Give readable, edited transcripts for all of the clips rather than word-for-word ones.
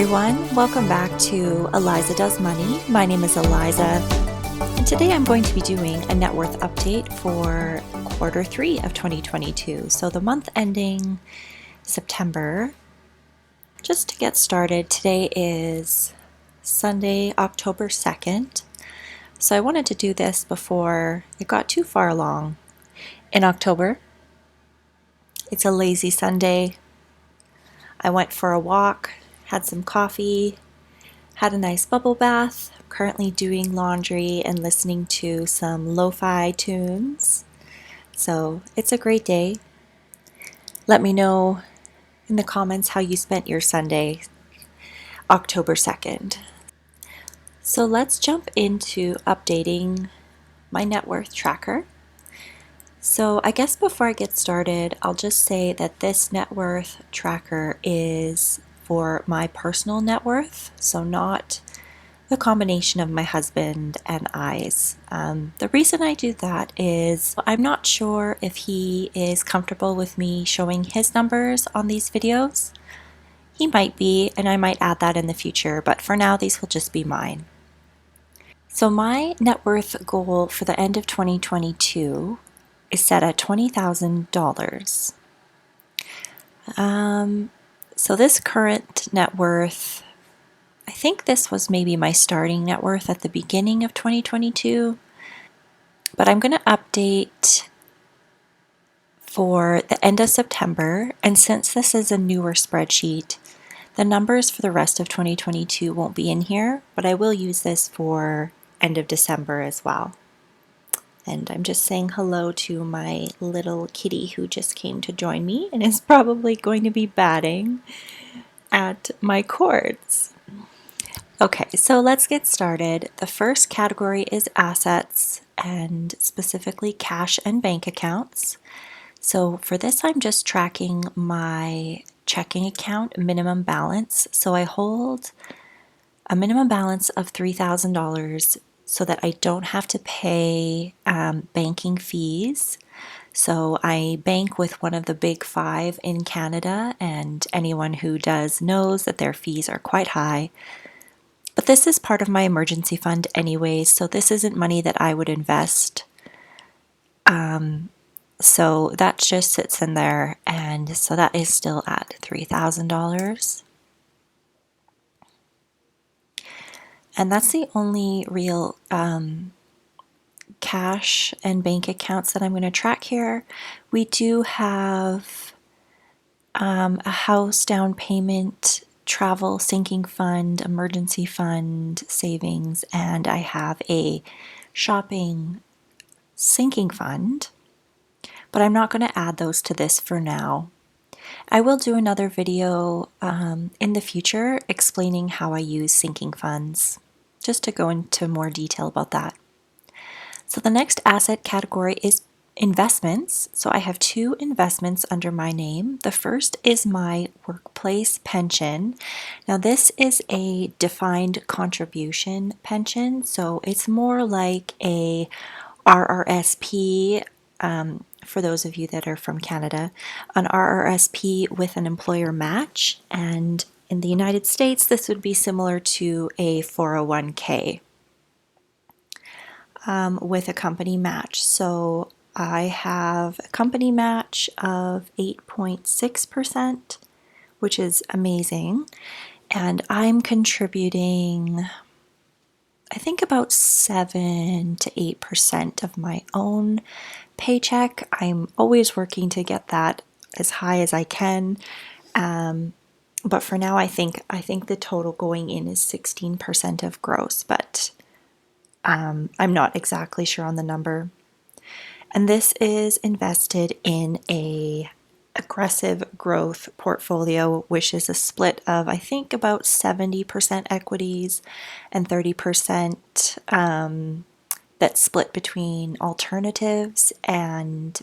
everyone, welcome back to Eliza Does Money. My name is Eliza, and today I'm going to be doing a net worth update for quarter 3 of 2022. So the month ending September. Just to get started, today is Sunday, October 2nd. So I wanted to do this before it got too far along in October. It's a lazy Sunday. I went for a walk, had some coffee, had a nice bubble bath, currently doing laundry and listening to some lo-fi tunes. So it's a great day. Let me know in the comments how you spent your Sunday, October 2nd. So let's jump into updating my net worth tracker. So I guess before I get started, I'll just say that this net worth tracker is for my personal net worth, so not the combination of my husband and I's. The reason I do that is I'm not sure if he is comfortable with me showing his numbers on these videos. He might be, and I might add that in the future, but for now these will just be mine. So my net worth goal for the end of 2022 is set at $20,000. So this current net worth, I think this was maybe my starting net worth at the beginning of 2022, but I'm going to update for the end of September, and since this is a newer spreadsheet, the numbers for the rest of 2022 won't be in here, but I will use this for end of December as well. And I'm just saying hello to my little kitty who just came to join me and is probably going to be batting at my cords. Okay, so let's get started. The first category is assets, and specifically cash and bank accounts. So for this, I'm just tracking my checking account minimum balance. So I hold a minimum balance of $3,000 so that I don't have to pay banking fees. So I bank with one of the big 5 in Canada, and anyone who does knows that their fees are quite high. But this is part of my emergency fund anyways, so this isn't money that I would invest. So that just sits in there, and so that is still at $3,000. And that's the only real cash and bank accounts that I'm going to track here. We do have a house down payment, travel sinking fund, emergency fund, savings, and I have a shopping sinking fund, but I'm not going to add those to this for now. I will do another video in the future explaining how I use sinking funds, just to go into more detail about that. So the next asset category is investments. So I have 2 investments under my name. The first is my workplace pension. Now this is a defined contribution pension, so it's more like a RRSP, for those of you that are from Canada, an RRSP with an employer match, and in the United States this would be similar to a 401k with a company match. So I have a company match of 8.6%, which is amazing, and I'm contributing I think about 7 to 8% of my own paycheck. I'm always working to get that as high as I can, but for now I think the total going in is 16% of gross, but I'm not exactly sure on the number. And this is invested in a aggressive growth portfolio, which is a split of I think about 70% equities and 30% that's split between alternatives and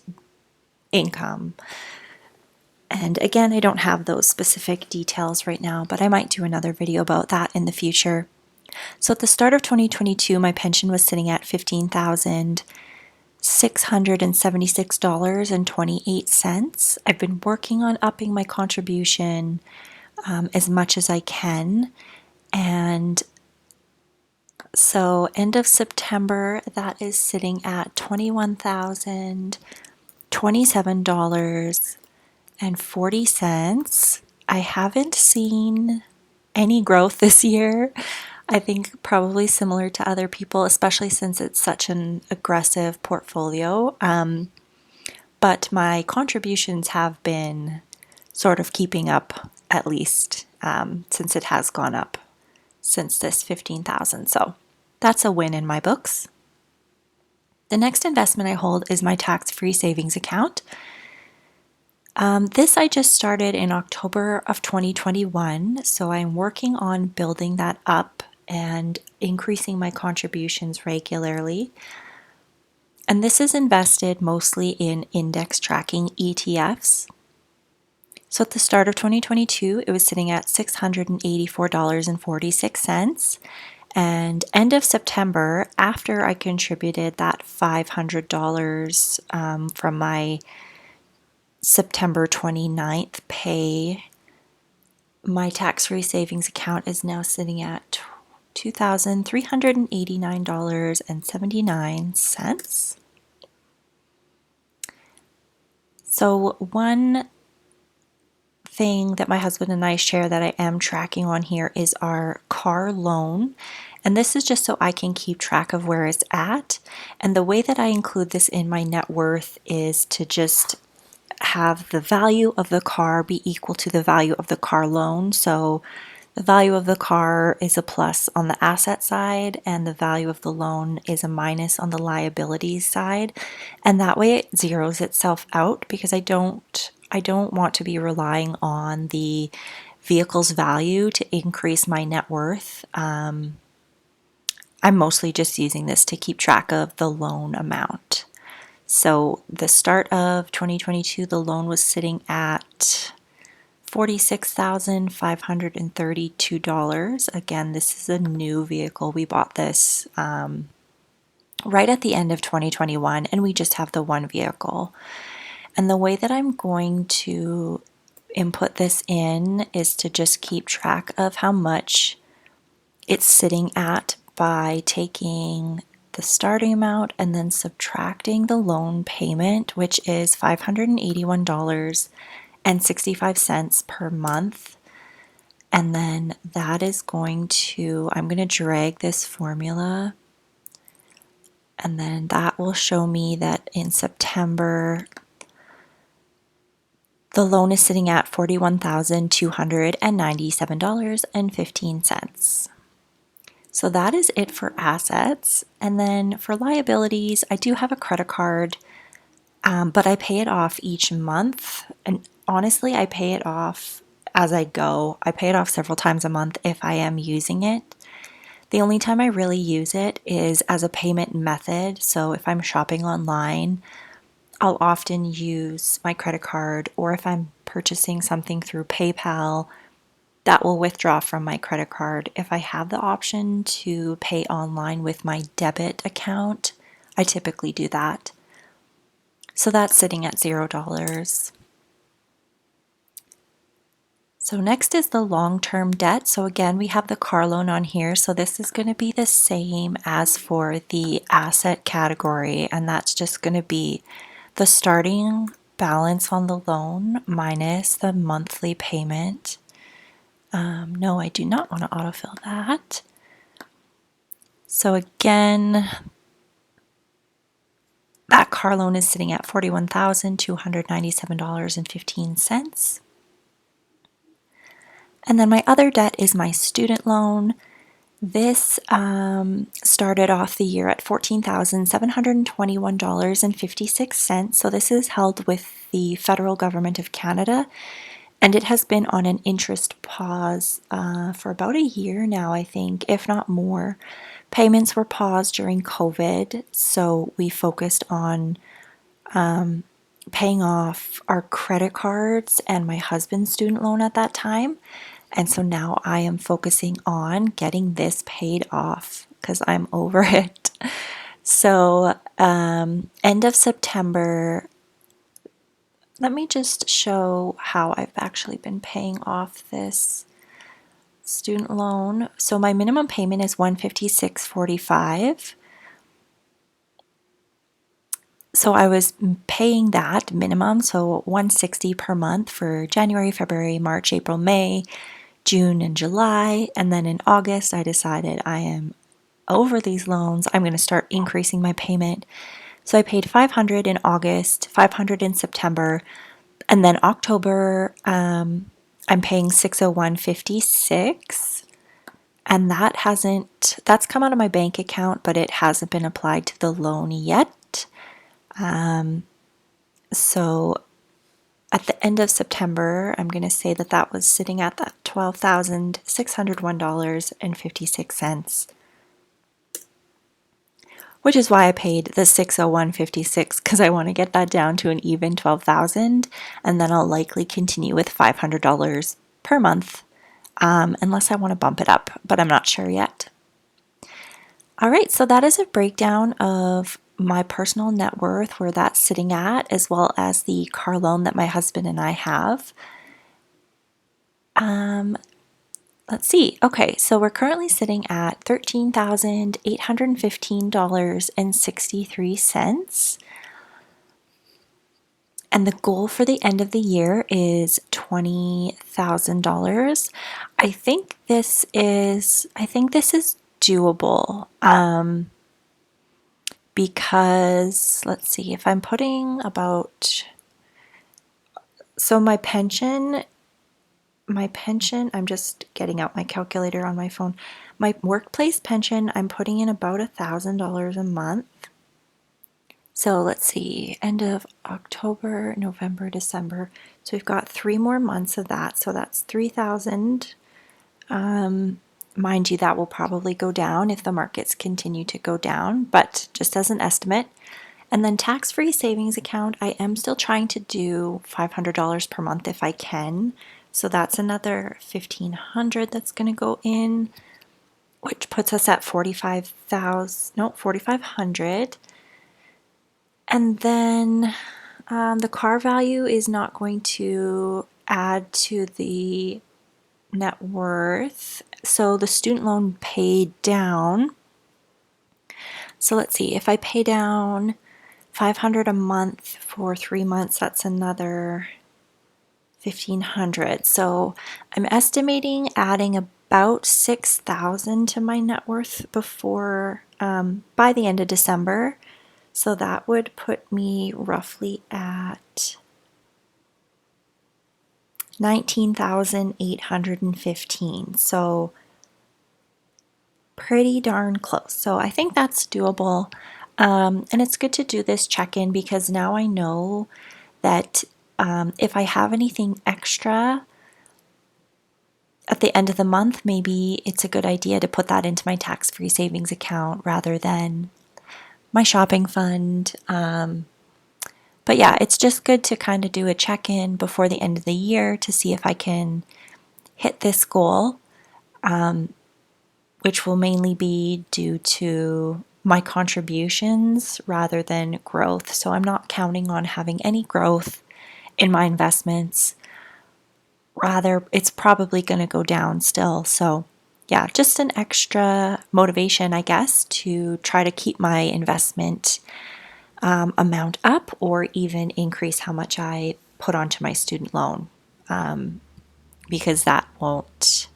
income. And again, I don't have those specific details right now, but I might do another video about that in the future. So at the start of 2022, my pension was sitting at $15,676.28. I've been working on upping my contribution as much as I can. And so end of September, that is sitting at $21,027.40. I haven't seen any growth this year. I think probably similar to other people, especially since it's such an aggressive portfolio. But my contributions have been sort of keeping up, at least since it has gone up since this 15,000. So that's a win in my books. The next investment I hold is my tax-free savings account. This I just started in October of 2021, so I'm working on building that up and increasing my contributions regularly. And this is invested mostly in index tracking ETFs. So at the start of 2022, it was sitting at $684.46. And end of September, after I contributed that $500 from my September 29th pay, my tax-free savings account is now sitting at $2,389.79. So one thing that my husband and I share that I am tracking on here is our car loan. And this is just so I can keep track of where it's at. And the way that I include this in my net worth is to just have the value of the car be equal to the value of the car loan. So the value of the car is a plus on the asset side, and the value of the loan is a minus on the liabilities side. And that way it zeroes itself out, because I don't want to be relying on the vehicle's value to increase my net worth. I'm mostly just using this to keep track of the loan amount. So the start of 2022, the loan was sitting at $46,532. Again, this is a new vehicle. We bought this right at the end of 2021, and we just have the one vehicle. And the way that I'm going to input this in is to just keep track of how much it's sitting at by taking the starting amount and then subtracting the loan payment, which is $581.65 per month. And then that is I'm going to drag this formula, and then that will show me that in September, the loan is sitting at $41,297.15. So that is it for assets. And then for liabilities, I do have a credit card, but I pay it off each month. And honestly, I pay it off as I go. I pay it off several times a month if I am using it. The only time I really use it is as a payment method. So if I'm shopping online, I'll often use my credit card, or if I'm purchasing something through PayPal, that will withdraw from my credit card. If I have the option to pay online with my debit account, I typically do that. So that's sitting at $0. So next is the long-term debt. So again, we have the car loan on here. So this is going to be the same as for the asset category, and that's just going to be the starting balance on the loan minus the monthly payment. No, I do not want to autofill that. So again, that car loan is sitting at $41,297.15. And then my other debt is my student loan. This started off the year at $14,721.56. So this is held with the federal government of Canada, and it has been on an interest pause for about a year now, I think, if not more. Payments were paused during COVID, so we focused on paying off our credit cards and my husband's student loan at that time. And so now I am focusing on getting this paid off because I'm over it. So end of September, let me just show how I've actually been paying off this student loan. So my minimum payment is $156.45. So I was paying that minimum, so $160 per month for January, February, March, April, May, June, and July. And then in August, I decided I am over these loans. I'm going to start increasing my payment. So I paid $500 in August, $500 in September, and then October, I'm paying $601.56. And that's come out of my bank account, but it hasn't been applied to the loan yet. So at the end of September, I'm going to say that that was sitting at that $12,601.56, which is why I paid the $601.56, because I want to get that down to an even $12,000, and then I'll likely continue with $500 per month, unless I want to bump it up, but I'm not sure yet. All right, so that is a breakdown of my personal net worth, where that's sitting at, as well as the car loan that my husband and I have. Let's see. Okay, so we're currently sitting at $13,815.63. And the goal for the end of the year is $20,000. I think this is doable. Because let's see, if I'm putting about, so my pension, I'm just getting out my calculator on my phone. My workplace pension, I'm putting in about $1,000 a month. So let's see, end of October, November, December. So we've got 3 more months of that. So that's $3,000. Mind you, that will probably go down if the markets continue to go down, but just as an estimate. And then tax-free savings account, I am still trying to do $500 per month if I can. So that's another $1,500 that's going to go in, which puts us at $4,500. And then the car value is not going to add to the net worth. So the student loan paid down. So let's see, if I pay down $500 a month for 3 months, that's another $1,500. So I'm estimating adding about $6,000 to my net worth before by the end of December. So that would put me roughly at $19,815. So pretty darn close. So I think that's doable. And it's good to do this check-in, because now I know that if I have anything extra at the end of the month, maybe it's a good idea to put that into my tax-free savings account rather than my shopping fund. But yeah, it's just good to kind of do a check-in before the end of the year to see if I can hit this goal, which will mainly be due to my contributions rather than growth. So I'm not counting on having any growth in my investments. Rather, it's probably going to go down still. So yeah, just an extra motivation, I guess, to try to keep my investment amount up, or even increase how much I put onto my student loan, because that won't.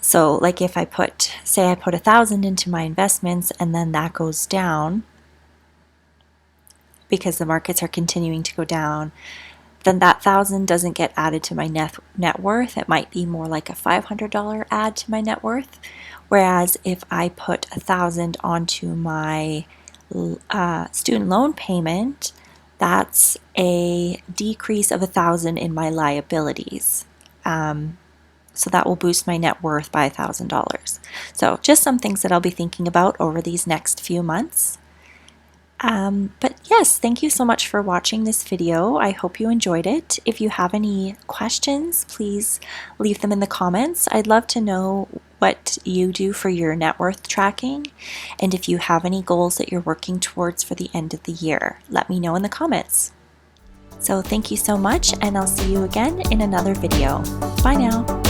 So like if I put, say I put $1,000 into my investments and then that goes down because the markets are continuing to go down, then that $1,000 doesn't get added to my net worth. It might be more like a $500 add to my net worth. Whereas if I put $1,000 onto my student loan payment, that's a decrease of $1,000 in my liabilities. So that will boost my net worth by $1,000. So just some things that I'll be thinking about over these next few months. But yes, thank you so much for watching this video. I hope you enjoyed it. If you have any questions, please leave them in the comments. I'd love to know what you do for your net worth tracking, and if you have any goals that you're working towards for the end of the year. Let me know in the comments. So thank you so much, and I'll see you again in another video. Bye now.